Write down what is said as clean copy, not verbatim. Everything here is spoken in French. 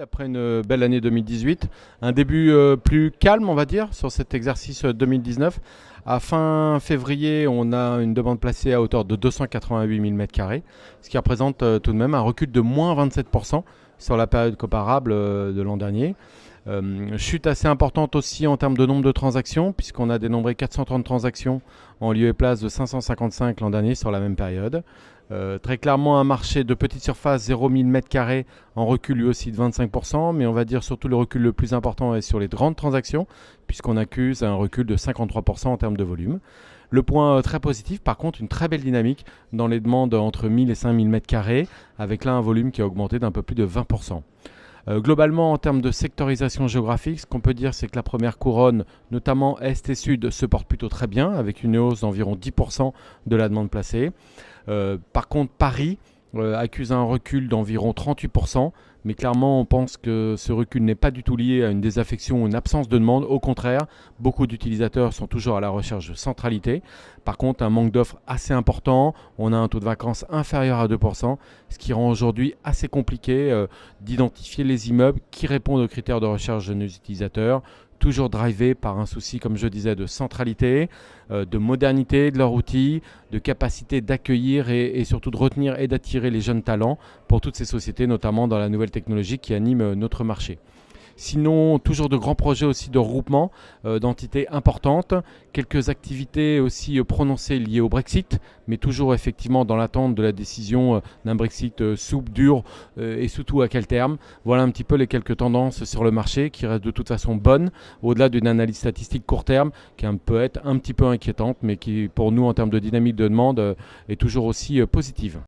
Après une belle année 2018, un début plus calme, on va dire, sur cet exercice 2019. À fin février, on a une demande placée à hauteur de 288 000 m², ce qui représente tout de même un recul de moins 27% sur la période comparable de l'an dernier. Chute assez importante aussi en termes de nombre de transactions, puisqu'on a dénombré 430 transactions en lieu et place de 555 l'an dernier sur la même période. Très clairement un marché de petite surface, 0 000 m² en recul lui aussi de 25%, mais on va dire surtout le recul le plus important est sur les grandes transactions, puisqu'on accuse un recul de 53% en termes de volume. Le point très positif, par contre, une très belle dynamique dans les demandes entre 1000 et 5000 m², avec là un volume qui a augmenté d'un peu plus de 20%. Globalement, en termes de sectorisation géographique, ce qu'on peut dire, c'est que la première couronne, notamment Est et Sud, se porte plutôt très bien, avec une hausse d'environ 10% de la demande placée. Par contre, Paris accuse un recul d'environ 38%, mais clairement, on pense que ce recul n'est pas du tout lié à une désaffection ou une absence de demande. Au contraire, beaucoup d'utilisateurs sont toujours à la recherche de centralité. Par contre, un manque d'offres assez important. On a un taux de vacances inférieur à 2%, ce qui rend aujourd'hui assez compliqué d'identifier les immeubles qui répondent aux critères de recherche de nos utilisateurs, toujours drivé par un souci, comme je disais, de centralité, de modernité de leur outil, de capacité d'accueillir et surtout de retenir et d'attirer les jeunes talents pour toutes ces sociétés, notamment dans la nouvelle technologie qui anime notre marché. Sinon, toujours de grands projets aussi de regroupement d'entités importantes, quelques activités aussi prononcées liées au Brexit, mais toujours effectivement dans l'attente de la décision d'un Brexit souple, dur et surtout à quel terme. Voilà un petit peu les quelques tendances sur le marché qui restent de toute façon bonnes, au-delà d'une analyse statistique court terme qui peut être un petit peu inquiétante, mais qui pour nous en termes de dynamique de demande est toujours aussi positive.